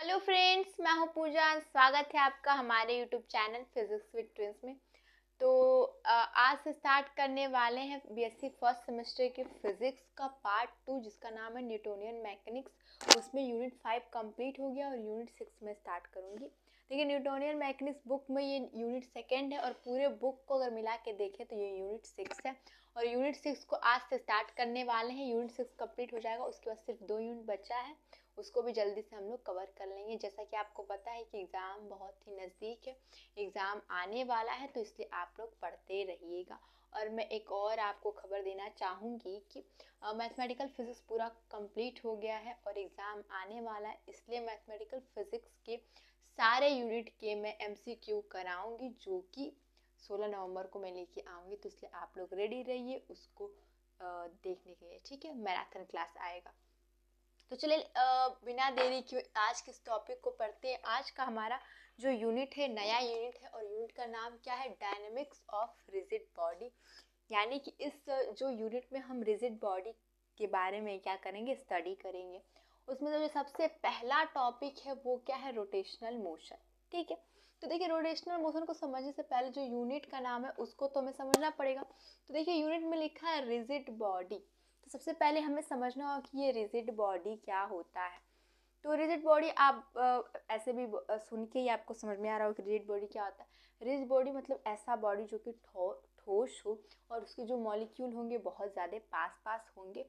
Hello friends, मैं हूं पूजा। स्वागत है आपका हमारे YouTube channel physics with twins में। तो आज से स्टार्ट करने वाले हैं बीएससी फर्स्ट सेमेस्टर के फिजिक्स का पार्ट 2 जिसका नाम है न्यूटोनियन मैकेनिक्स। उसमें यूनिट 5 कंप्लीट हो गया और यूनिट 6 में स्टार्ट करूंगी। देखिए, न्यूटोनियन मैकेनिक्स बुक में ये यूनिट सेकेंड है और पूरे बुक को अगर मिला के देखें तो ये यूनिट 6 है। और यूनिट 6 को आज से स्टार्ट करने वाले हैं। यूनिट 6 कंप्लीट हो जाएगा, उसके बाद सिर्फ 2 यूनिट बचा है, उसको भी जल्दी से हम लोग कवर कर लेंगे। जैसा कि आपको पता है कि एग्ज़ाम बहुत ही नज़दीक है, एग्ज़ाम आने वाला है, तो इसलिए आप लोग पढ़ते रहिएगा। और मैं एक और आपको खबर देना चाहूँगी कि मैथमेटिकल फिज़िक्स पूरा कंप्लीट हो गया है और एग्ज़ाम आने वाला है, इसलिए मैथमेटिकल फिज़िक्स के सारे यूनिट के मैं MCQ कराऊँगी, जो कि 16 नवंबर को मैं लेके आऊँगी। तो इसलिए आप लोग रेडी रहिए उसको देखने के लिए, ठीक है। मैराथन क्लास आएगा। तो चलिए बिना देरी के आज किस टॉपिक को पढ़ते हैं। आज का हमारा जो यूनिट है नया यूनिट है और यूनिट का नाम क्या है, डायनेमिक्स ऑफ रिजिड बॉडी। यानी कि इस जो यूनिट में हम रिजिड बॉडी के बारे में क्या करेंगे, स्टडी करेंगे। उसमें जो सबसे पहला टॉपिक है वो क्या है, रोटेशनल मोशन। ठीक है। तो देखिए, रोटेशनल मोशन को समझने से पहले जो यूनिट का नाम है उसको तो हमें समझना पड़ेगा। तो देखिए, यूनिट में लिखा है रिजिड बॉडी। तो सबसे पहले हमें समझना होगा कि ये रिजिड बॉडी क्या होता है। तो रिजिड बॉडी आप ऐसे भी सुन के ही आपको समझ में आ रहा हो कि रिजिड बॉडी क्या होता है। रिजिड बॉडी मतलब ऐसा बॉडी जो कि ठोस हो और उसके जो मॉलिक्यूल होंगे बहुत ज़्यादा पास पास होंगे,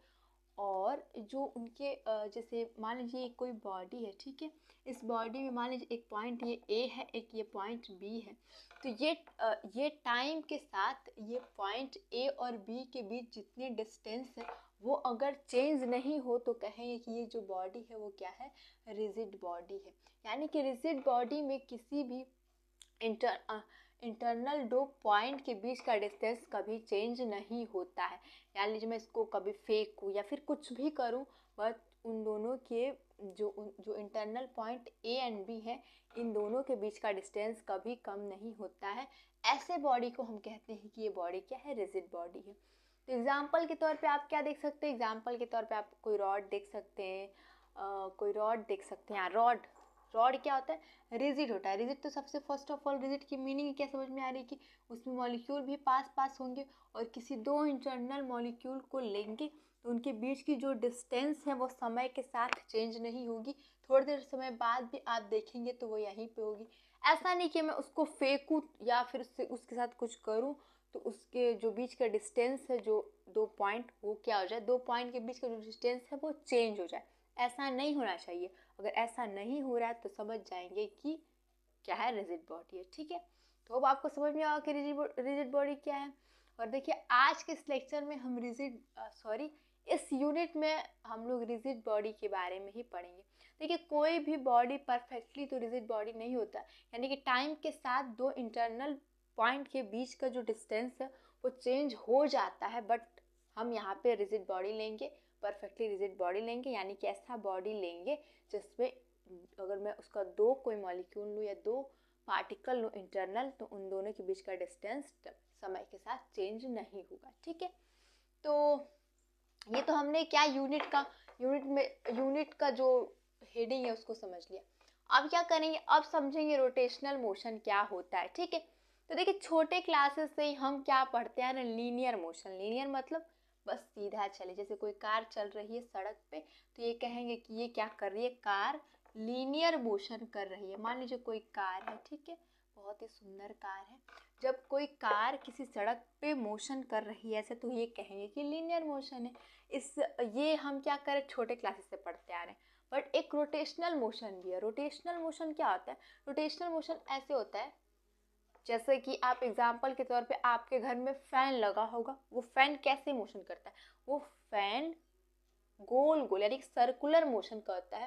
और जो उनके जैसे मान लीजिए कोई बॉडी है, ठीक है। इस बॉडी में मान लीजिए एक पॉइंट ये ए है, एक ये पॉइंट बी है। तो ये टाइम के साथ ये पॉइंट ए और बी के बीच जितनी डिस्टेंस है वो अगर चेंज नहीं हो तो कहेंगे कि ये जो बॉडी है वो क्या है, रिजिड बॉडी है। यानी कि रिजिड बॉडी में किसी भी इंटरनल दो पॉइंट के बीच का डिस्टेंस कभी चेंज नहीं होता है। यानी लीजिए मैं इसको कभी फेंकूँ या फिर कुछ भी करूँ, बट उन दोनों के जो internal point A and B है, इन दोनों के बीच का डिस्टेंस कभी कम नहीं होता है। ऐसे बॉडी को हम कहते हैं कि ये बॉडी क्या है, रिजिड बॉडी है। तो एग्जाम्पल के तौर पे आप क्या देख सकते हैं, एग्जाम्पल के तौर पे आप कोई रॉड देख सकते हैं, कोई रॉड देख सकते हैं। रॉड रॉड क्या होता है, रिजिड होता है। रिजिड तो सबसे फर्स्ट ऑफ ऑल रिजिड की मीनिंग क्या समझ में आ रही है कि उसमें मॉलिक्यूल भी पास पास होंगे और किसी दो इंटरनल मॉलिक्यूल को लेंगे तो उनके बीच की जो डिस्टेंस है वो समय के साथ चेंज नहीं होगी। थोड़ी देर समय बाद भी आप देखेंगे तो वो यहीं पे होगी। ऐसा नहीं कि मैं उसको फेंकूँ या फिर उसके साथ कुछ करूँ तो उसके जो बीच का डिस्टेंस है, जो दो पॉइंट, वो क्या हो जाए, दो पॉइंट के बीच का जो डिस्टेंस है वो चेंज हो जाए। ऐसा नहीं होना चाहिए। अगर ऐसा नहीं हो रहा है तो समझ जाएंगे कि क्या है, रिजिड बॉडी है। ठीक है। तो अब आपको समझ में आएगा कि रिजिड बॉडी क्या है। और देखिए, आज के इस लेक्चर में हम इस यूनिट में हम लोग रिजिड बॉडी के बारे में ही पढ़ेंगे। देखिए, कोई भी बॉडी परफेक्टली तो रिजिड बॉडी नहीं होता। यानी कि टाइम के साथ दो इंटरनल पॉइंट के बीच का जो डिस्टेंस है वो चेंज हो जाता है, बट हम यहाँ पे रिजिड बॉडी लेंगे, परफेक्टली रिजिड बॉडी लेंगे। यानी कि ऐसा बॉडी लेंगे जिसमें अगर मैं उसका दो कोई मॉलिक्यूल लूँ या दो पार्टिकल लूँ इंटरनल, तो उन दोनों के बीच का डिस्टेंस समय के साथ चेंज नहीं होगा। ठीक है। तो ये तो हमने क्या यूनिट का जो हेडिंग है उसको समझ लिया। अब क्या करेंगे, अब समझेंगे रोटेशनल मोशन क्या होता है। ठीक है। तो देखिए, छोटे क्लासेस से ही हम क्या पढ़ते हैं ना, लीनियर मोशन। लीनियर मतलब बस सीधा चले। जैसे कोई कार चल रही है सड़क पे तो ये कहेंगे कि ये क्या कर रही है, कार लीनियर मोशन कर रही है। मान लीजिए कोई कार है, ठीक है, बहुत ही सुंदर कार है। जब कोई कार किसी सड़क पे मोशन कर रही है ऐसे, तो ये कहेंगे कि लीनियर मोशन है। ये हम क्या करें, छोटे क्लासेस से पढ़ते आ रहे हैं। बट एक रोटेशनल मोशन भी है। रोटेशनल मोशन क्या होता है, रोटेशनल मोशन ऐसे होता है जैसे कि आप एग्जाम्पल के तौर पे आपके घर में फैन लगा होगा। वो फैन कैसे मोशन करता है, वो फैन गोल गोल यानी सर्कुलर मोशन करता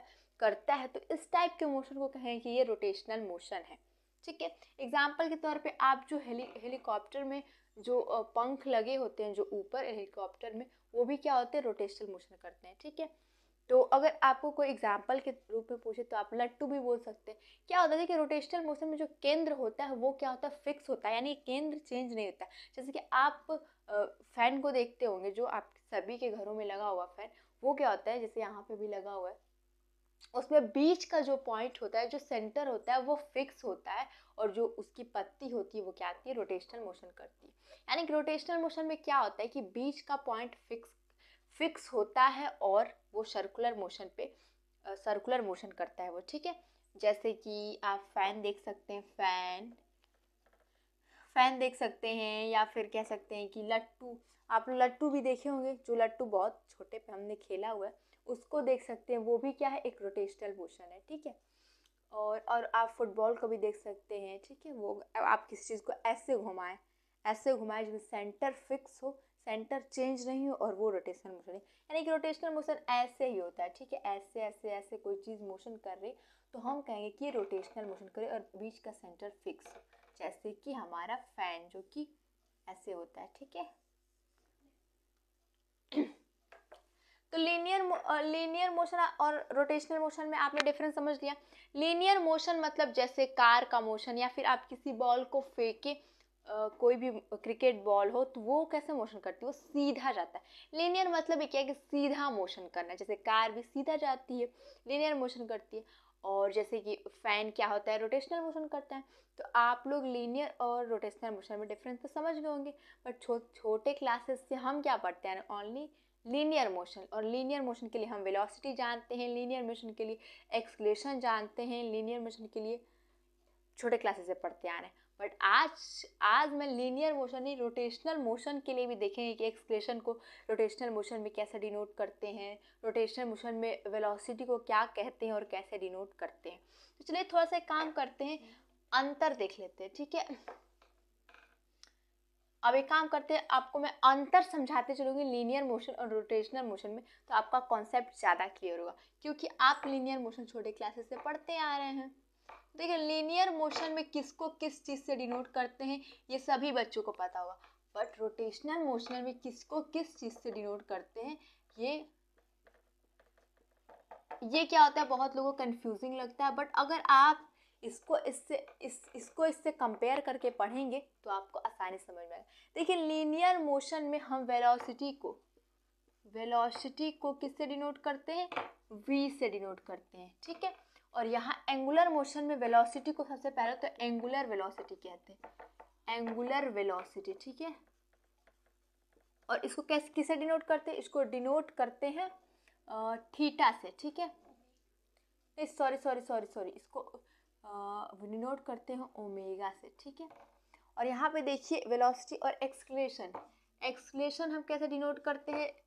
है। तो इस टाइप के मोशन को कहें कि ये रोटेशनल मोशन है। ठीक है। एग्जाम्पल के तौर पे आप जो हेलीकॉप्टर में जो पंख लगे होते हैं जो ऊपर हेलीकॉप्टर में, वो भी क्या होते हैं, रोटेशनल मोशन करते हैं। ठीक है। तो अगर आपको कोई एग्जाम्पल के रूप में पूछे तो आप लट्टू भी बोल सकते हैं। क्या होता है कि रोटेशनल मोशन में जो केंद्र होता है वो क्या होता है, फिक्स होता है। यानी केंद्र चेंज नहीं होता। जैसे कि आप फैन को देखते होंगे, जो आप सभी के घरों में लगा हुआ फैन, वो क्या होता है, जैसे यहाँ पे भी लगा हुआ है, उसमें बीच का जो पॉइंट होता है, जो सेंटर होता है, वो फिक्स होता है, और जो उसकी पत्ती होती है वो क्या आती है, रोटेशनल मोशन करती है। यानी कि रोटेशनल मोशन में क्या होता है कि बीच का पॉइंट फिक्स होता है और वो सर्कुलर मोशन करता है वो, ठीक है। जैसे कि आप फैन देख सकते हैं, फैन देख सकते हैं, या फिर कह सकते हैं कि लट्टू, आप लट्टू भी देखे होंगे, जो लट्टू बहुत छोटे पे हमने खेला हुआ है, उसको देख सकते हैं, वो भी क्या है, एक रोटेशनल मोशन है, ठीक है। और आप फुटबॉल को भी देख सकते हैं, ठीक है। वो आप किसी चीज़ को ऐसे घुमाएं जिसमें सेंटर फिक्स हो, सेंटर चेंज नहीं हो, और वो रोटेशनल मोशन है। यानी कि रोटेशनल मोशन ऐसे ही होता है, ठीक है। ऐसे ऐसे ऐसे कोई चीज़ मोशन कर रही, तो हम कहेंगे कि ये रोटेशनल मोशन करे और बीच का सेंटर फिक्स हो, जैसे कि हमारा फैन जो कि ऐसे होता है, ठीक है। तो लीनियर मोशन और रोटेशनल मोशन में आपने डिफरेंस समझ लिया। लीनियर मोशन मतलब जैसे कार का मोशन, या फिर आप किसी बॉल को फेंके, कोई भी क्रिकेट बॉल हो, तो वो कैसे मोशन करती है, वो सीधा जाता है। लीनियर मतलब ये क्या है कि सीधा मोशन करना है, जैसे कार भी सीधा जाती है, लीनियर मोशन करती है। और जैसे कि फैन क्या होता है, रोटेशनल मोशन करता है। तो आप लोग लीनियर और रोटेशनल मोशन में डिफरेंस तो समझ गए होंगे, बट छोटे क्लासेस से हम क्या पढ़ते हैं, ओनली लीनियर मोशन। और लीनियर मोशन के लिए हम वेलोसिटी जानते हैं, लीनियर मोशन के लिए एक्सलेशन जानते हैं, लीनियर मोशन के लिए छोटे क्लासेस से पढ़ते आ रहे हैं। बट आज मैं लीनियर मोशन नहीं, रोटेशनल मोशन के लिए भी देखेंगे कि एक्सलेशन को रोटेशनल मोशन में कैसे डिनोट करते हैं, रोटेशनल मोशन में वेलोसिटी को क्या कहते हैं और कैसे डिनोट करते हैं। तो चलिए थोड़ा सा काम करते हैं, अंतर देख लेते हैं, ठीक है। अब एक काम करते हैं, आपको मैं अंतर समझाते चलूँगी लीनियर मोशन और रोटेशनल मोशन में, तो आपका कॉन्सेप्ट ज़्यादा क्लियर होगा, क्योंकि आप लीनियर मोशन छोटे क्लासेस से पढ़ते आ रहे हैं। देखिए लीनियर मोशन में किसको किस चीज़ से डिनोट करते हैं, ये सभी बच्चों को पता होगा। बट रोटेशनल मोशन में किसको किस चीज़ से डिनोट करते हैं, ये क्या होता है, बहुत लोगों को कंफ्यूजिंग लगता है। बट अगर आप इसको इससे कंपेयर करके पढ़ेंगे तो आपको आसानी समझ में आएगा। देखिए लीनियर मोशन में हम वेलोसिटी को किससे डिनोट करते हैं, v से डिनोट करते हैं, ठीक है। और यहाँ एंगुलर मोशन में वेलोसिटी को सबसे पहले तो एंगुलर वेलोसिटी कहते हैं, एंगुलर वेलोसिटी, ठीक है। और इसको कैसे किसे डिनोट करते हैं, इसको डिनोट करते हैं थीटा से, ठीक है। सॉरी, इसको डिनोट करते हैं ओमेगा से, ठीक है। और यहाँ पे देखिए वेलोसिटी और एक्सलेशन हम कैसे डिनोट करते हैं,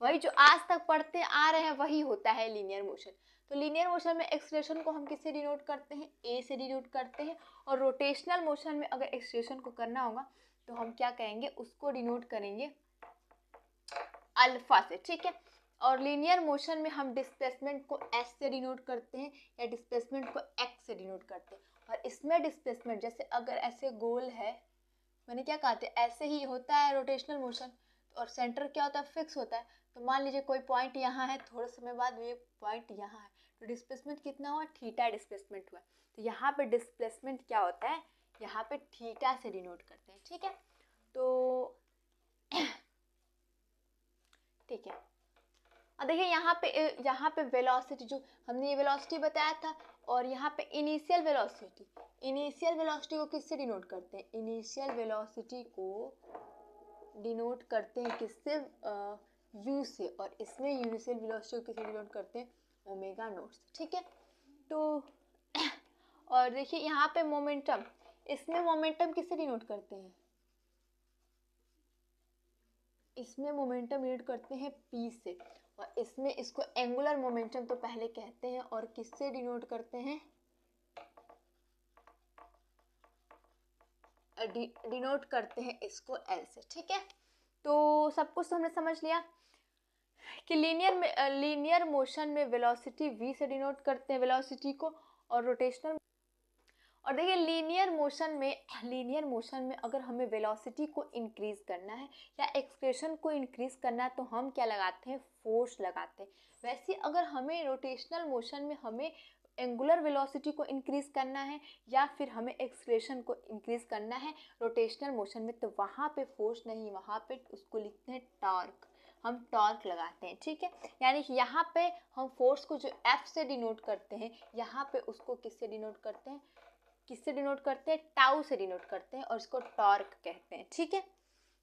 वही जो आज तक पढ़ते आ रहे हैं वही होता है लीनियर मोशन। तो लीनियर मोशन में एक्सलेशन को हम किससे डिनोट करते हैं, ए से डिनोट करते हैं। और रोटेशनल मोशन में अगर एक्सलेशन को करना होगा तो हम क्या कहेंगे, उसको डिनोट करेंगे अल्फा से, ठीक है। और लीनियर मोशन में हम डिस्प्लेसमेंट को एस से डिनोट करते हैं, या डिस्प्लेसमेंट को एक्स से डिनोट करते हैं। और इसमें डिस्प्लेसमेंट जैसे अगर ऐसे गोल है, मैंने क्या कहा था, ऐसे ही होता है रोटेशनल मोशन, और सेंटर क्या होता है, फिक्स होता है। तो मान लीजिए कोई पॉइंट यहाँ है, थोड़े समय बाद ये पॉइंट यहाँ है, तो डिस्प्लेसमेंट कितना हुआ, थीटा डिस्प्लेसमेंट हुआ। तो यहाँ पे डिस्प्लेसमेंट क्या होता है, यहाँ पे थीटा से डिनोट करते हैं, ठीक है। तो ठीक है, अब देखिए यहाँ पे वेलोसिटी, जो हमने ये वेलोसिटी बताया था, और यहाँ पे इनिशियल वेलोसिटी को किससे डिनोट करते हैं, इनिशियल वेलोसिटी को डिनोट करते हैं किससे, यू से। और इसमें इनिशियल वेलोसिटी को किससे डिनोट करते हैं, ओमेगा नॉट से, ठीक है। तो और देखिए यहाँ पे मोमेंटम, इसमें मोमेंटम किससे डिनोट करते हैं, इसमें मोमेंटम डिनोट करते हैं पी से। और इसमें इसको एंगुलर मोमेंटम तो पहले कहते हैं, और किससे डिनोट करते हैं, डिनोट करते हैं इसको एल से, ठीक है। तो सब कुछ तो हमने समझ लिया कि लीनियर मोशन में वेलोसिटी v से डिनोट करते हैं वेलोसिटी को, और रोटेशनल। और देखिए लीनियर मोशन में अगर हमें वेलोसिटी को इंक्रीज करना है या एक्सप्रेशन को इंक्रीज करना है, तो हम क्या लगाते हैं, फोर्स लगाते हैं। वैसे अगर हमें रोटेशनल मोशन में हमें एंगुलर वेलोसिटी को इंक्रीज करना है, या फिर हमें एक्सप्रेशन को इंक्रीज करना है रोटेशनल मोशन में, तो वहाँ पे फोर्स नहीं, वहाँ पे उसको लिखते हैं टॉर्क। हम टॉर्क लगाते हैं, ठीक है। यानी कि यहाँ पे हम फोर्स को जो F से डिनोट करते हैं, यहाँ पे उसको किससे डिनोट करते हैं, टाउ से डिनोट करते हैं और इसको टॉर्क कहते हैं, ठीक है।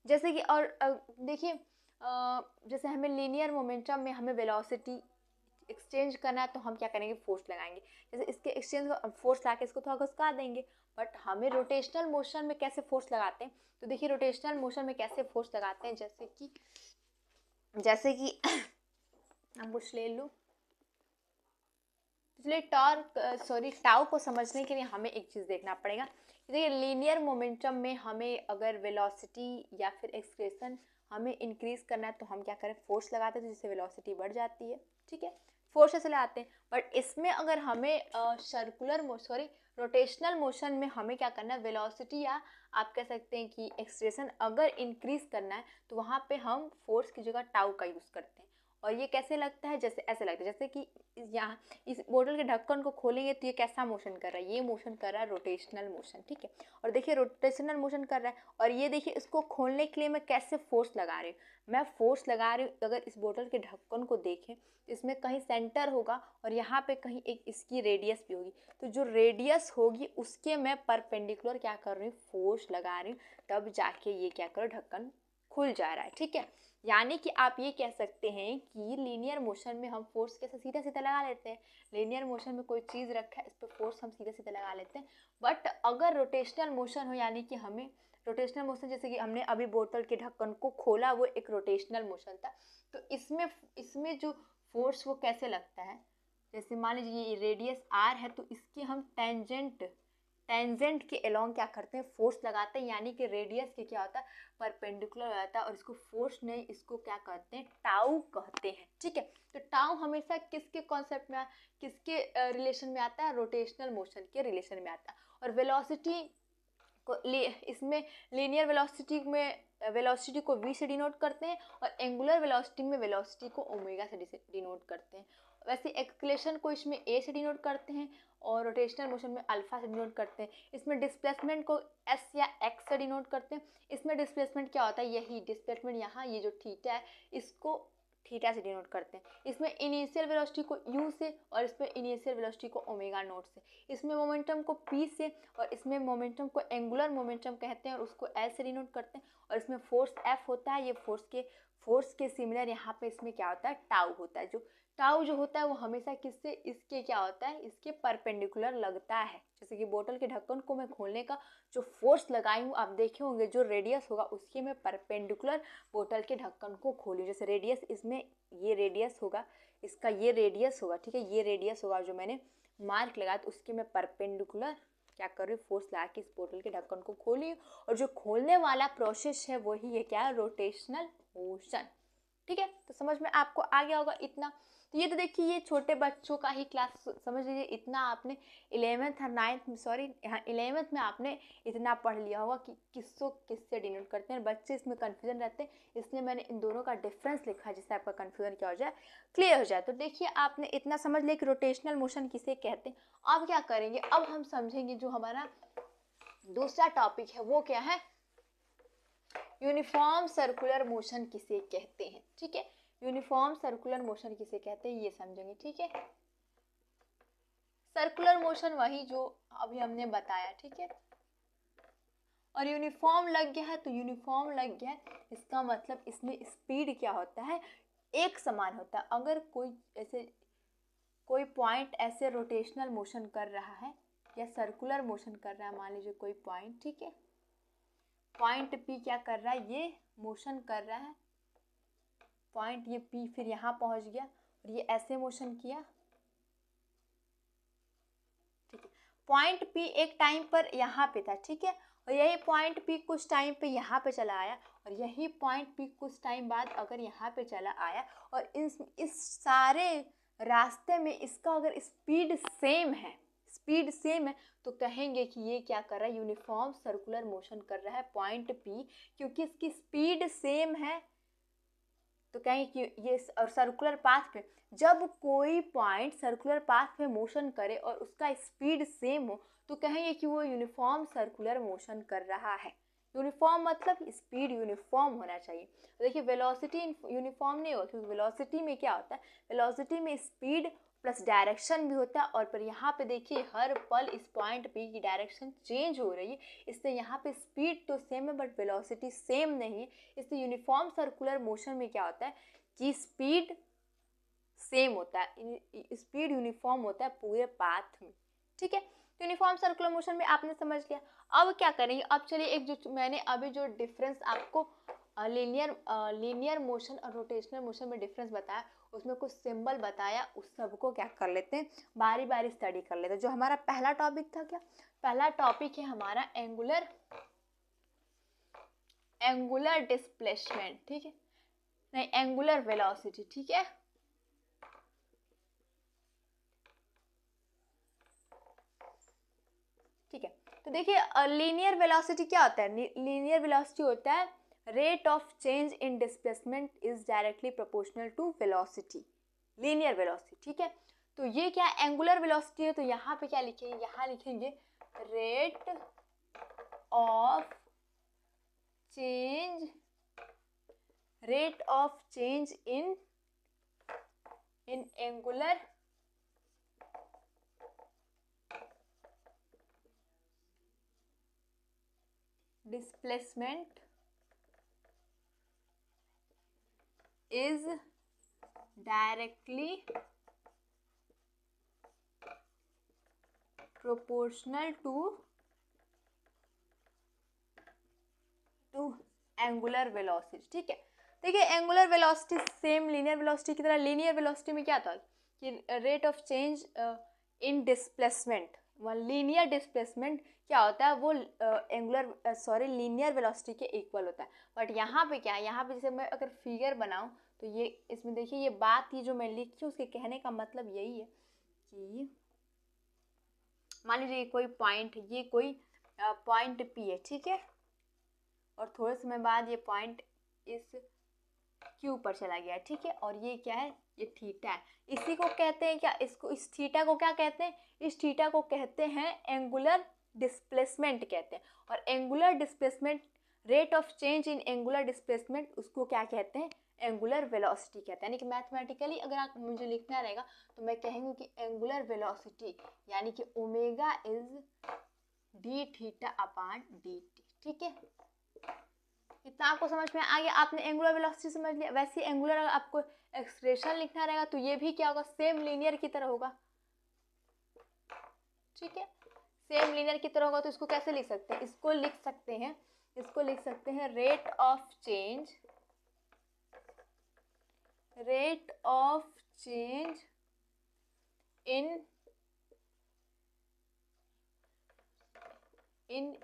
जैसे कि और देखिए जैसे हमें लीनियर मोमेंटम में हमें वेलोसिटी एक्सचेंज करना है तो हम क्या करेंगे, फोर्स लगाएंगे। जैसे इसके एक्सचेंज फोर्स ला के इसको थोड़ा घुसका देंगे। बट हमें रोटेशनल मोशन में कैसे फोर्स लगाते हैं, तो देखिए रोटेशनल मोशन में कैसे फोर्स लगाते हैं, जैसे कि हम कुछ ले लूँ, इसलिए टाउ को समझने के लिए हमें एक चीज़ देखना पड़ेगा। देखिए लीनियर मोमेंटम में हमें अगर वेलोसिटी या फिर एक्सलेशन हमें इंक्रीज करना है तो हम क्या करें, फोर्स लगाते हैं, तो जिससे वेलोसिटी बढ़ जाती है, ठीक है, फोर्स से लगाते हैं। बट इसमें अगर हमें रोटेशनल मोशन में हमें क्या करना है, वेलोसिटी या आप कह सकते हैं कि एक्सलेशन अगर इंक्रीज करना है तो वहाँ पे हम फोर्स की जगह टाउ का यूज़ करते हैं। और ये कैसे लगता है, जैसे ऐसे लगता है, जैसे कि यहाँ इस बोतल के ढक्कन को खोलेंगे तो ये कैसा मोशन कर रहा है, ये मोशन कर रहा है रोटेशनल मोशन, ठीक है। और देखिए रोटेशनल मोशन कर रहा है, और ये देखिए इसको खोलने के लिए मैं कैसे फोर्स लगा रही हूँ, मैं फोर्स लगा रही हूँ। अगर इस बोतल के ढक्कन को देखें तो इसमें कहीं सेंटर होगा और यहाँ पे कहीं एक इसकी रेडियस भी होगी, तो जो रेडियस होगी उसके मैं परपेंडिकुलर क्या कर रही हूँ, फोर्स लगा रही हूँ, तब जाके ये क्या करो, ढक्कन खुल जा रहा है, ठीक है। यानी कि आप ये कह सकते हैं कि लीनियर मोशन में हम फोर्स कैसे सीधा सीधा लगा लेते हैं, लीनियर मोशन में कोई चीज़ रखा है इस पर फोर्स हम सीधा सीधा लगा लेते हैं। बट अगर रोटेशनल मोशन हो, यानी कि हमें रोटेशनल मोशन, जैसे कि हमने अभी बोतल के ढक्कन को खोला, वो एक रोटेशनल मोशन था, तो इसमें जो फोर्स वो कैसे लगता है, जैसे मान लीजिए ये रेडियस r है तो इसके हम टेंजेंट के अलोंग क्या करते हैं, फोर्स लगाते हैं, यानी कि रेडियस के क्या होता है, परपेंडिकुलर हो जाता है, और इसको फोर्स नहीं, इसको क्या कहते हैं, टाउ कहते हैं, ठीक है। तो टाउ हमेशा किसके कॉन्सेप्ट में, किसके रिलेशन में आता है, रोटेशनल मोशन के रिलेशन में आता है। और वेलोसिटी को इसमें लीनियर वेलोसिटी को v से डिनोट करते हैं, और एंगुलर वेलोसिटी में वेलोसिटी को ओमेगा से डिनोट करते हैं। वैसे एक्सलेशन को इसमें a से डिनोट करते हैं, और रोटेशनल मोशन में अल्फा से डिनोट करते हैं। इसमें डिस्प्लेसमेंट को s या x से डिनोट करते हैं। इसमें डिस्प्लेसमेंट क्या होता है, यही डिस्प्लेसमेंट, यहाँ ये जो थीटा है इसको थीटा से डिनोट करते हैं। इसमें इनिशियल वेलोसिटी को u से, और इसमें इनिशियल वेलोसिटी को ओमेगा नोट से। इसमें मोमेंटम को p से, और इसमें मोमेंटम को एंगुलर मोमेंटम कहते हैं और उसको l से डिनोट करते हैं। और इसमें फोर्स F होता है, ये फोर्स के सिमिलर यहाँ पे इसमें क्या होता है, टाउ होता है। जो टाउ जो होता है वो हमेशा किससे, इसके क्या होता है, इसके परपेंडिकुलर लगता है। जैसे कि बोतल के ढक्कन को मैं खोलने का जो फोर्स लगाई हूँ, आप देखे होंगे जो रेडियस होगा उसके मैं परपेंडिकुलर बोतल के ढक्कन को खोली। जैसे रेडियस इसमें ये रेडियस होगा, इसका ये रेडियस होगा, ठीक है, ये रेडियस होगा जो मैंने मार्क लगाया, तो उसके मैं परपेंडिकुलर क्या कर रही हूँ, फोर्स लगा के इस बोतल के ढक्कन को खोली। और जो खोलने वाला प्रोसेस है वही है क्या, रोटेशनल मोशन, ठीक है। तो समझ में आपको आ गया होगा इतना। तो ये तो देखिए ये छोटे बच्चों का ही क्लास समझ लीजिए, इतना आपने 11th में आपने इतना पढ़ लिया होगा कि किसको किससे डिनोट करते हैं। बच्चे इसमें कन्फ्यूजन रहते हैं, इसलिए मैंने इन दोनों का डिफरेंस लिखा है जिससे आपका कन्फ्यूजन क्या हो जाए, क्लियर हो जाए। तो देखिए आपने इतना समझ लिया कि रोटेशनल मोशन किसे कहते हैं। अब क्या करेंगे, अब हम समझेंगे जो हमारा दूसरा टॉपिक है वो क्या है, यूनिफॉर्म सर्कुलर मोशन किसे कहते हैं, ठीक है। यूनिफॉर्म सर्कुलर मोशन किसे कहते हैं ये समझेंगे, ठीक है। सर्कुलर मोशन वही जो अभी हमने बताया, ठीक है। और यूनिफॉर्म लग गया है, तो यूनिफॉर्म लग गया है इसका मतलब इसमें स्पीड क्या होता है, एक समान होता है। अगर कोई पॉइंट ऐसे रोटेशनल मोशन कर रहा है या सर्कुलर मोशन कर रहा है, मान लीजिए कोई पॉइंट, ठीक है, पॉइंट P क्या कर रहा है, ये मोशन कर रहा है, पॉइंट ये P फिर यहाँ पहुँच गया और ये ऐसे मोशन किया, ठीक है। पॉइंट P एक टाइम पर यहाँ पे था, ठीक है, और यही पॉइंट P कुछ टाइम पे यहाँ पे चला आया, और यही पॉइंट P कुछ टाइम बाद अगर यहाँ पे चला आया, और इस सारे रास्ते में इसका अगर स्पीड सेम है तो कहेंगे कि ये क्या कर रहा है, यूनिफॉर्म सर्कुलर मोशन कर रहा है पॉइंट P, क्योंकि इसकी स्पीड सेम है। तो कहेंगे कि ये और सर्कुलर पाथ पे, जब कोई पॉइंट सर्कुलर पाथ पे मोशन करे और उसका स्पीड सेम हो तो कहेंगे कि वो यूनिफॉर्म सर्कुलर मोशन कर रहा है। यूनिफॉर्म मतलब स्पीड यूनिफॉर्म होना चाहिए। देखिए वेलोसिटी यूनिफॉर्म नहीं होती, क्योंकि वेलोसिटी में क्या होता है, वेलोसिटी में स्पीड प्लस डायरेक्शन भी होता है, और पर यहाँ पे देखिए हर पल इस पॉइंट पे की डायरेक्शन चेंज हो रही है, इससे यहाँ पे स्पीड तो सेम है बट वेलोसिटी सेम नहीं है। इससे यूनिफॉर्म सर्कुलर मोशन में क्या होता है कि स्पीड सेम होता है, स्पीड यूनिफॉर्म होता है पूरे पाथ में, ठीक है। यूनिफॉर्म सर्कुलर मोशन में आपने समझ लिया। अब क्या करेंगे, अब चलिए एक जो मैंने अभी जो डिफरेंस आपको लीनियर मोशन और रोटेशनल मोशन में डिफरेंस बताया, उसमें कुछ सिंबल बताया, उस सबको क्या कर लेते हैं, बारी बारी स्टडी कर लेते हैं। जो हमारा पहला टॉपिक था, क्या पहला टॉपिक है हमारा एंगुलर डिस्प्लेसमेंट, ठीक है, नहीं एंगुलर वेलोसिटी, ठीक है। ठीक है, तो देखिए लीनियर वेलोसिटी क्या होता है, लीनियर वेलोसिटी होता है rate of change in displacement is directly proportional to velocity, linear velocity, ठीक है। तो ये क्या एंगुलर वेलोसिटी है, तो यहाँ पे क्या लिखेंगे, यहाँ लिखेंगे rate of change in angular displacement is directly proportional to angular velocity, ठीक है। देखिए angular velocity same linear velocity की तरह, लीनियर वेलोसिटी में क्या था कि rate of change in displacement, linear displacement क्या होता है वो लीनियर वेलोसिटी के इक्वल होता है। बट यहाँ पे क्या है, यहाँ पे जैसे मैं अगर फिगर बनाऊं तो ये इसमें देखिए ये बात ये जो मैं लिखी हूँ उसके कहने का मतलब यही है कि मान लीजिए कोई पॉइंट, ये कोई पॉइंट पी है, ठीक है, और थोड़े समय बाद ये पॉइंट इस क्यू पर चला गया, ठीक है, और ये क्या है, ये थीटा है। इसी को कहते हैं क्या, इसको, इस थीटा को क्या कहते हैं, इस थीटा को कहते हैं एंगुलर डिस्प्लेसमेंट कहते हैं। और angular displacement, rate of change in angular displacement, उसको क्या कहते हैं, एंगुलर वेलोसिटी कहते हैं। यानी कि मैथमेटिकली अगर आप मुझे लिखना रहेगा तो मैं कहूँगी कि एंगुलर वेलोसिटी यानी कि omega is D theta upon D t, ठीक है। इतना आपको समझ में आ गया, आपने एंगुलर वेलोसिटी समझ लिया। वैसे एंगुलर अगर आपको एक्सप्रेशन लिखना रहेगा तो ये भी क्या होगा, सेम लीनियर की तरह होगा, ठीक है, सेम लीनियर की तरह होगा। तो इसको कैसे लिख सकते हैं, इसको लिख सकते हैं rate of change in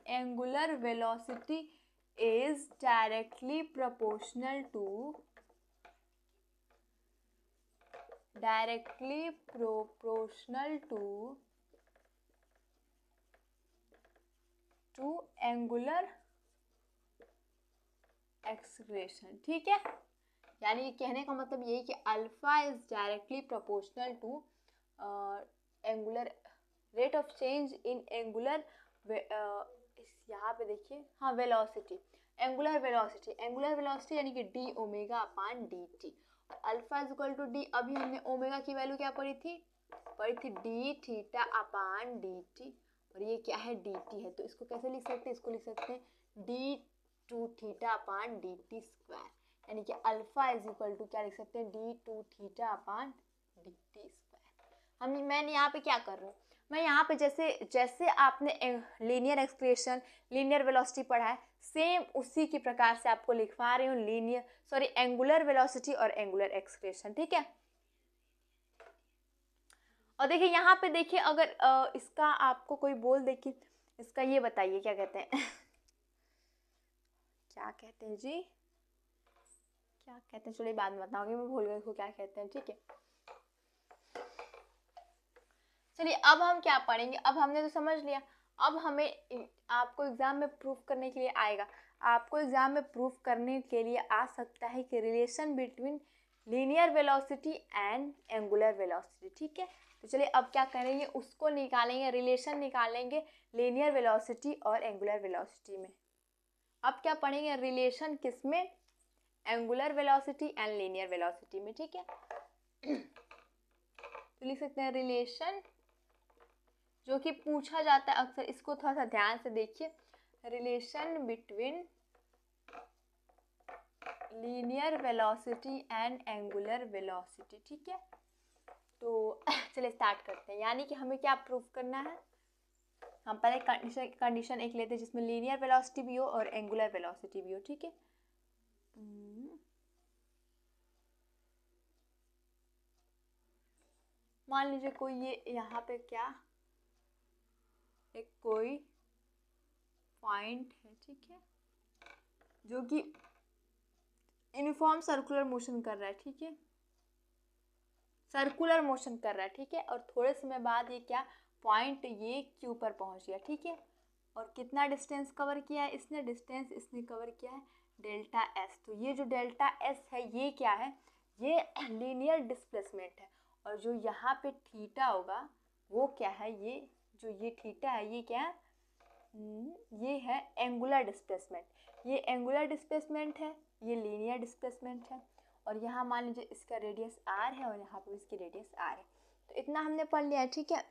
angular velocity is directly proportional to angular acceleration, ठीक है। यानी कहने का मतलब यही कि alpha is directly proportional to angular rate of change in angular, यहाँ पे देखिए, हाँ वेलोसिटी, एंगुलर वेलोसिटी यानी कि D omega upon D T, और alpha is equal to D, अभी हमने ओमेगा की वैल्यू क्या पढ़ी थी D theta upon D T, और ये क्या है डी टी है। तो इसको कैसे लिख सकते हैं, इसको लिख सकते हैं D two theta upon D T square, यानी कि अल्फा इज इक्वल टू क्या लिख सकते हैं, D two theta upon D T square. मैंने यहाँ पे क्या कर रहा हूँ, मैं यहाँ पे जैसे आपने लीनियर एक्सप्रेशन, लीनियर वेलोसिटी पढ़ा है, सेम उसी की प्रकार से आपको लिखवा रही हूँ एंगुलर वेलोसिटी और एंगुलर एक्सप्रेशन, ठीक है। और देखिए यहाँ पे देखिए, अगर इसका आपको कोई बोल दे कि इसका ये बताइए क्या कहते हैं क्या कहते हैं जी, क्या कहते हैं, चलिए बाद में बताऊंगी, मैं भूल गई इसको क्या कहते हैं, ठीक है। चलिए अब हम क्या पढ़ेंगे, अब हमने तो समझ लिया, अब हमें आपको एग्जाम में प्रूफ करने के लिए आएगा, आपको एग्जाम में प्रूफ करने के लिए आ सकता है कि relation between linear velocity and angular velocity, ठीक है। तो चलिए अब क्या करेंगे, उसको निकालेंगे, रिलेशन निकालेंगे लीनियर वेलोसिटी और एंगुलर वेलोसिटी में। अब क्या पढ़ेंगे, रिलेशन किसमें, angular velocity and linear velocity में, ठीक है। तो लिख सकते हैं रिलेशन, जो कि पूछा जाता है अक्सर, इसको थोड़ा सा ध्यान से देखिए, relation between linear velocity and angular velocity, ठीक है। तो चलिए स्टार्ट करते हैं। यानी कि हमें क्या प्रूव करना है, हम पहले कंडीशन एक लेते हैं जिसमें लीनियर वेलोसिटी भी हो और एंगुलर वेलोसिटी भी हो, ठीक है। मान लीजिए कोई ये यहाँ पे क्या एक कोई पॉइंट है, ठीक है, जो कि यूनिफॉर्म सर्कुलर मोशन कर रहा है, ठीक है, सर्कुलर मोशन कर रहा है, ठीक है। और थोड़े समय बाद ये क्या पॉइंट ये क्यू पर पहुंच गया, ठीक है। और कितना डिस्टेंस कवर किया है इसने, डिस्टेंस इसने कवर किया है डेल्टा एस। तो ये जो डेल्टा एस है ये क्या है, ये लीनियर डिस्प्लेसमेंट है। और जो यहाँ पे थीटा होगा वो क्या है, ये जो ये थीटा है ये क्या है, ये है एंगुलर डिस्प्लेसमेंट। ये एंगुलर डिस्प्लेसमेंट है, ये लीनियर डिस्प्लेसमेंट है। और यहाँ मान लीजिए इसका रेडियस आर है और यहाँ पे इसकी रेडियस आर है। तो इतना हमने पढ़ लिया है, ठीक है।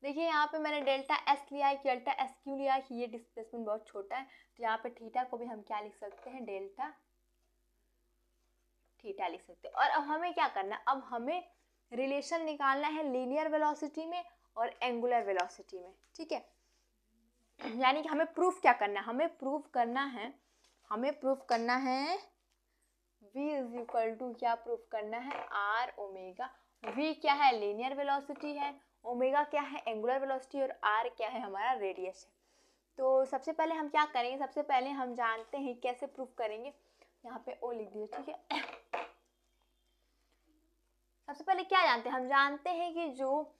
देखिए यहाँ पे मैंने डेल्टा एस लिया है, डेल्टा एस क्यों लिया है कि ये डिस्प्लेसमेंट बहुत छोटा है। तो यहाँ पे थीटा को भी हम क्या लिख सकते हैं, डेल्टा थीटा लिख सकते हैं। और अब हमें क्या करना है, अब हमें रिलेशन निकालना है लीनियर वेलोसिटी में और एंगुलर वेलोसिटी में, ठीक है। यानी कि हमें प्रूफ क्या करना है, हमें प्रूफ करना है v इज इक्वल टू क्या प्रूफ करना है, आर ओमेगा। v क्या है, लीनियर वेलोसिटी है, ओमेगा क्या है, एंगुलर वेलोसिटी, और r क्या है, हमारा रेडियस है। तो सबसे पहले हम क्या करेंगे, सबसे पहले हम जानते हैं कैसे प्रूफ करेंगे। यहाँ पे o लिख दिए, ठीक है। सबसे पहले क्या जानते हैं, हम जानते हैं कि जो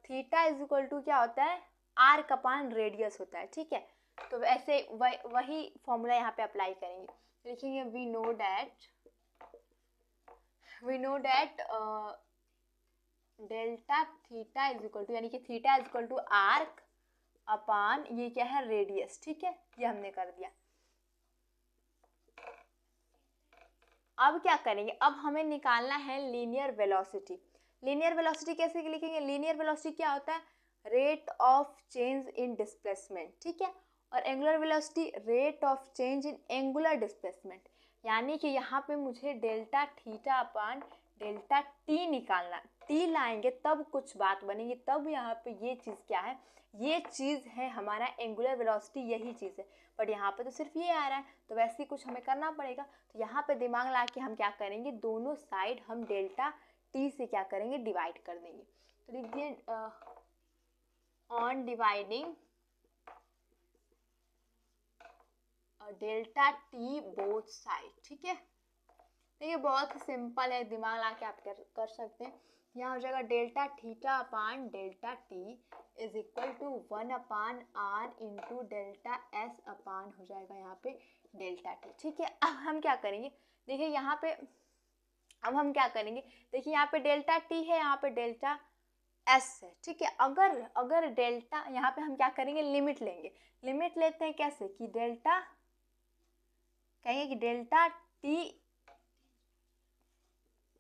थीटा इज इक्वल टू क्या होता है, आर कपान रेडियस होता है, ठीक है। तो ऐसे वही फॉर्मूला यहाँ पे अप्लाई करेंगे। लिखेंगे we know that delta theta is equal to, यानी कि theta is equal to r upon ये क्या है, रेडियस, ठीक है। ये हमने कर दिया। अब क्या करेंगे, अब हमें निकालना है लीनियर वेलोसिटी। लीनियर वेलोसिटी कैसे लिखेंगे, लीनियर वेलोसिटी क्या होता है, rate of change in displacement, ठीक है। और angular velocity rate of change in angular displacement. यानी कि यहाँ पे मुझे delta theta upon delta T निकालना, टी लाएंगे तब कुछ बात बनेगी, तब यहाँ पे ये चीज़ क्या है, ये चीज़ है हमारा एंगुलर वेलोसिटी, यही चीज़ है। बट यहाँ पे तो सिर्फ ये आ रहा है, तो वैसे ही कुछ हमें करना पड़ेगा। तो यहाँ पे दिमाग ला के हम क्या करेंगे, दोनों साइड हम डेल्टा टी से क्या करेंगे, डिवाइड कर देंगे। तो लिख दिए on dividing delta T both side, ठीक है। देखिए बहुत ही सिंपल है, दिमाग ला के आप कर सकते हैं। यहाँ हो जाएगा delta theta upon delta T is equal to 1 upon R into delta S upon हो जाएगा यहाँ पे डेल्टा टी, ठीक है। अब हम क्या करेंगे, देखिए यहाँ पे अब हम क्या करेंगे, देखिए यहाँ पे डेल्टा टी है, यहाँ पे डेल्टा एस है, ठीक है। अगर डेल्टा यहाँ पे हम क्या करेंगे, लिमिट लेंगे। लिमिट लेते हैं कैसे कि डेल्टा, कहेंगे कि delta T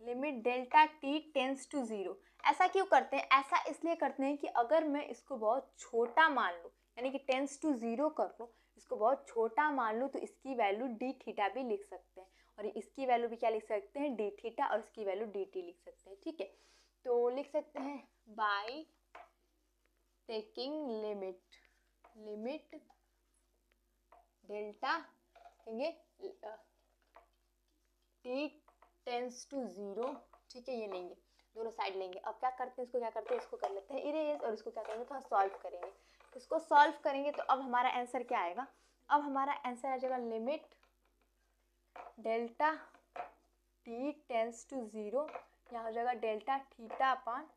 limit delta T tends to 0। ऐसा क्यों करते हैं, ऐसा इसलिए करते हैं कि अगर मैं इसको बहुत छोटा मान लूँ, यानी कि टेंस टू 0 कर लूँ, इसको बहुत छोटा मान लूँ, तो इसकी वैल्यू डी थीटा भी लिख सकते हैं, और इसकी वैल्यू भी क्या लिख सकते हैं, डी थीटा, और इसकी वैल्यू डी टी लिख सकते हैं, ठीक है। तो लिख सकते हैं by taking limit delta T tends to 0, ठीक है, ये लेंगे, दोनों साइड लेंगे। अब क्या करते हैं, इसको क्या करते हैं, इसको कर लेते हैं इरेज, और इसको क्या करेंगे, थोड़ा सॉल्व करेंगे। तो इसको सॉल्व करेंगे तो अब हमारा आंसर क्या आएगा, अब हमारा आंसर आ जाएगा limit delta T tends to 0, यहाँ हो जाएगा delta theta upon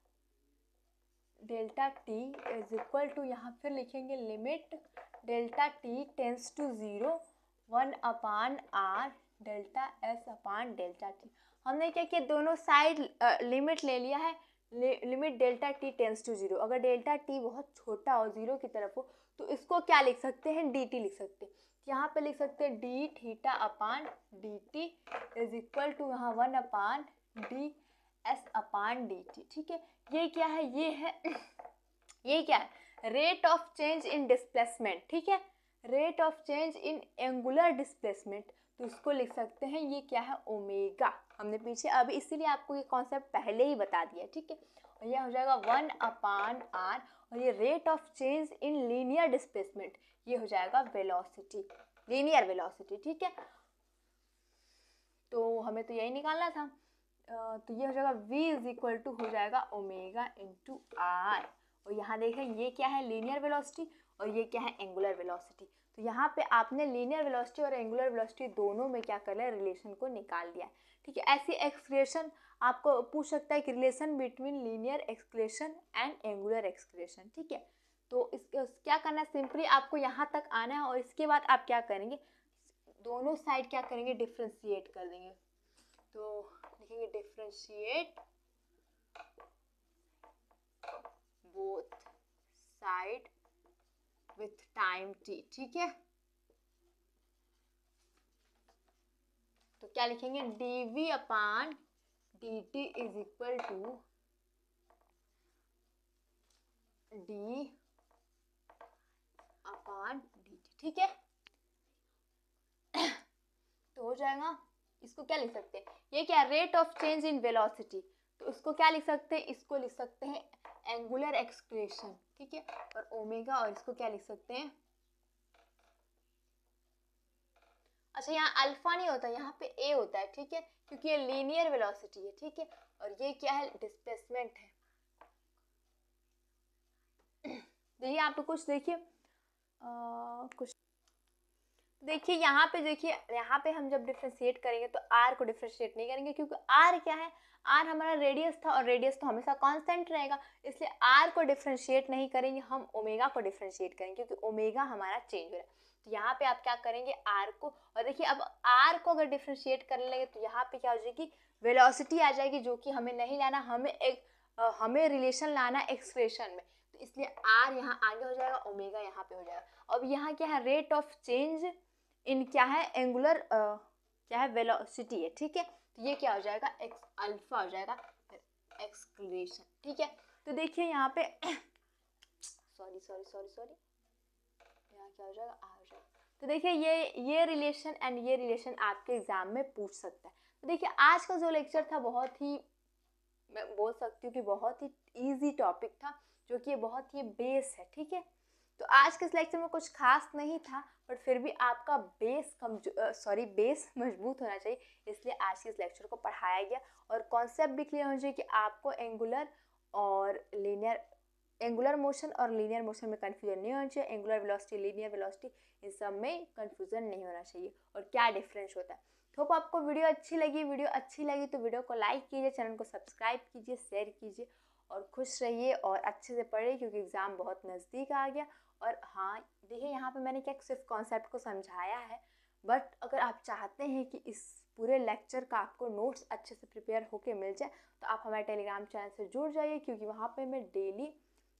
delta T is equal to, यहाँ फिर लिखेंगे limit delta T tends to 0 1 upon R delta S upon delta T. हमने क्या किया, दोनों साइड लिमिट ले लिया है, limit limit delta T tends to zero, अगर डेल्टा टी बहुत छोटा हो, जीरो की तरफ हो, तो इसको क्या लिख सकते हैं, डी टी लिख सकते हैं। यहाँ पे लिख सकते हैं d theta upon D t is equal to यहाँ 1 upon d s upon D t. ठीक है, ये क्या है, ये है ये क्या है, rate of change in displacement. ठीक है, rate of change in angular displacement, तो इसको लिख सकते हैं ये क्या है, ओमेगा। हमने पीछे अभी इसीलिए आपको ये कॉन्सेप्ट पहले ही बता दिया। ठीक है, और ये हो जाएगा 1 अपान आर, और ये rate of change in linear displacement, ये हो जाएगा वेलोसिटी, लीनियर वेलोसिटी। ठीक है, तो हमें तो यही निकालना था। तो ये हो जाएगा v इज इक्वल टू हो जाएगा ओमेगा इंटू आर, और यहाँ देखें ये क्या है, लीनियर वेलोसिटी, और ये क्या है, एंगुलर वेलोसिटी। तो यहाँ पे आपने लीनियर वेलोसिटी और एंगुलर वेलोसिटी दोनों में क्या कर लिया, रिलेशन को निकाल दिया। ठीक है, ऐसी एक्सप्रेशन आपको पूछ सकता है कि relation between linear expression and angular expression. ठीक है, तो क्या करना है, सिंपली आपको यहाँ तक आना है, और इसके बाद आप क्या करेंगे, दोनों साइड क्या करेंगे, डिफ्रेंशिएट कर देंगे। तो लिखेंगे differentiate both side with time t। ठीक है, तो क्या लिखेंगे, dv upon dt is equal to d upon dt। ठीक है, तो हो जाएगा, इसको क्या लिख सकते हैं, ये क्या, rate of change in velocity, तो इसको क्या लिख सकते हैं, इसको लिख सकते हैं एंगुलर एक्सप्रेशन। ठीक है, और ओमेगा, और इसको क्या लिख सकते हैं, अच्छा यहाँ अल्फा नहीं होता, यहाँ पे ए होता है। ठीक है, क्योंकि ये लीनियर वेलोसिटी है। ठीक है, और ये क्या है, डिस्प्लेसमेंट है। देखिए आप कुछ देखिए कुछ देखिए यहाँ पे, देखिए यहाँ पे हम जब डिफ्रेंशिएट करेंगे तो आर को डिफ्रेंशिएट नहीं करेंगे, क्योंकि आर क्या है, आर हमारा रेडियस था, और रेडियस तो हमेशा कांस्टेंट रहेगा, इसलिए आर को डिफ्रेंशिएट नहीं करेंगे, हम ओमेगा को डिफ्रेंशिएट करेंगे, क्योंकि ओमेगा हमारा चेंज हो रहा है। तो यहाँ पे आप क्या करेंगे, आर को, और देखिए अब आर को अगर डिफ्रेंशिएट करने लगे तो यहाँ पे क्या हो जाएगी, वेलोसिटी आ जाएगी, जो कि हमें नहीं लाना, हमें रिलेशन लाना एक्सप्रेशन में, तो इसलिए आर यहाँ आगे हो जाएगा, ओमेगा यहाँ पे हो जाएगा। अब यहाँ क्या है, रेट ऑफ चेंज इन क्या है, एंगुलर क्या है, वेलोसिटी है। ठीक है, तो ये क्या हो जाएगा, एक्स अल्फा हो जाएगा, एक्सक्लेरेशन। ठीक है, तो देखिए यहाँ पे सॉरी यहाँ क्या हो जाएगा, आ हो जाएगा। तो देखिए ये रिलेशन एंड ये रिलेशन आपके एग्जाम में पूछ सकता है। तो देखिए आज का जो लेक्चर था, बहुत ही, मैं बोल सकती हूँ कि बहुत ही इजी टॉपिक था, जो कि बहुत ही बेस है। ठीक है, तो आज के इस लेक्चर में कुछ खास नहीं था, बट फिर भी आपका बेस मजबूत होना चाहिए, इसलिए आज के इस लेक्चर को पढ़ाया गया, और कॉन्सेप्ट भी क्लियर होना चाहिए कि आपको एंगुलर मोशन और लीनियर मोशन में कंफ्यूजन नहीं होना चाहिए, एंगुलर वेलोसिटी, लीनियर वेलोसिटी, इन सब में कंफ्यूजन नहीं होना चाहिए, और क्या डिफरेंस होता है। होप आपको वीडियो अच्छी लगी तो वीडियो को लाइक कीजिए, चैनल को सब्सक्राइब कीजिए, शेयर कीजिए, और खुश रहिए और अच्छे से पढ़िए, क्योंकि एग्ज़ाम बहुत नज़दीक आ गया। और हाँ देखिए यहाँ पे मैंने क्या सिर्फ कॉन्सेप्ट को समझाया है, बट अगर आप चाहते हैं कि इस पूरे लेक्चर का आपको नोट्स अच्छे से प्रिपेयर होके मिल जाए, तो आप हमारे टेलीग्राम चैनल से जुड़ जाइए, क्योंकि वहाँ पे मैं daily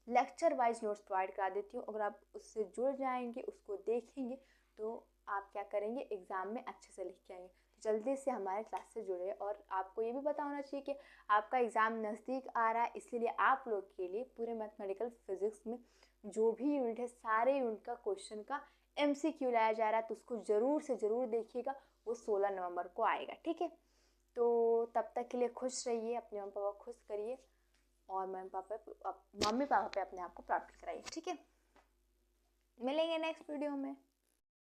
lecture wise notes provide करा देती हूँ। अगर आप उससे जुड़ जाएंगे, उसको देखेंगे, तो आप क्या करेंगे, एग्ज़ाम में अच्छे से लिख के आएंगे। तो जल्दी से हमारे क्लास से जुड़े, और आपको ये भी पता होना चाहिए कि आपका एग्ज़ाम नज़दीक आ रहा है, इसलिए आप लोग के लिए पूरे मैथमेटिकल फिजिक्स में जो भी यूनिट है, सारे यूनिट का क्वेश्चन का MCQ लाया जा रहा है, तो उसको ज़रूर से ज़रूर देखिएगा, वो 16 नवंबर को आएगा। ठीक है, तो तब तक के लिए खुश रहिए, अपने मम्मी पापा खुश करिए, और मम्मी पापा पे अपने आप को प्राउड कराइए। ठीक है, मिलेंगे नेक्स्ट वीडियो में।